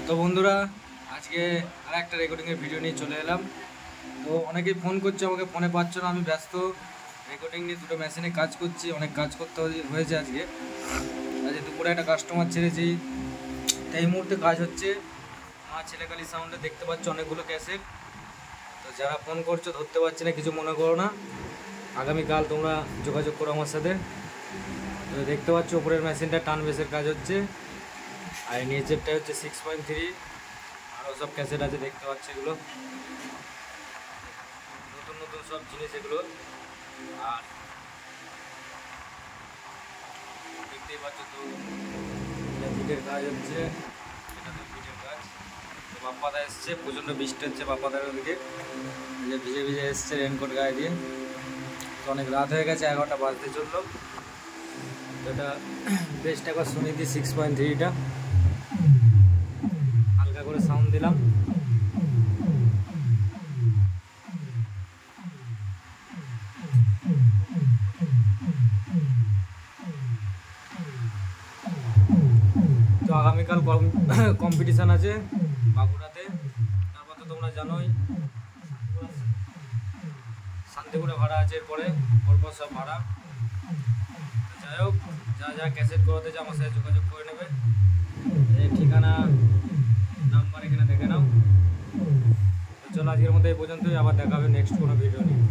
তো বন্ধুরা, আজকে আর একটা রেকর্ডিংয়ের ভিডিও নিয়ে চলে এলাম। তো অনেকেই ফোন করছে, আমাকে ফোনে পাচ্ছ না, আমি ব্যস্ত। রেকর্ডিং নিয়ে দুটো মেশিনে কাজ করছি, অনেক কাজ করতে হয়েছে আজকে। দুপুরে একটা কাস্টমার ছেড়েছি, তো এই মুহূর্তে কাজ হচ্ছে। আমার ছেলেকালি সাউন্ডে দেখতে পাচ্ছ অনেকগুলো ক্যাসেট। তো যারা ফোন করছো ধরতে পারছি না, কিছু মনে করো না। আগামীকাল তোমরা যোগাযোগ করো আমার সাথে। তো দেখতে পাচ্ছ উপরের মেশিনটা টান বেসের কাজ হচ্ছে, আর নিচেরটা হচ্ছে 6.3। আরও সব ক্যাসেট আছে, দেখতে পাচ্ছি এগুলো নতুন নতুন সব জিনিস এগুলো। আর দেখতেই পাচ্ছ তো ভিটের কাজ হচ্ছে, এটা তো ভিটের কাজ। তো বাপ্পাদা এসছে, প্রচণ্ড বৃষ্টি হচ্ছে বাপ্পাদার ওদিকে, যে ভিজে ভিজে এসছে রেনকোট গায়ে দিয়ে। তো অনেক রাত হয়ে গেছে, 11টা বাজতে চললো। তো এটা বেস্ট একবার শুনিয়ে দিই 6.3টা, হালকা করে সাউন্ড দিলাম। তো আগামীকাল কম্পিটিশান আছে বাঁকুড়াতে। তারপর তো তোমরা জানোই শান্তিপুরে ভাড়া আছে, এরপরে পরপর সব ভাড়া। যাই হোক, যা যা ক্যাসেট করাতে চাও আমার সাথে যোগাযোগ করে নেবে। এই ঠিকানা নাম্বার এখানে দেখে নাও। তো চলো, আজকের মতো এই পর্যন্তই, আবার দেখা হবে নেক্সট কোনো ভিডিও নিয়ে।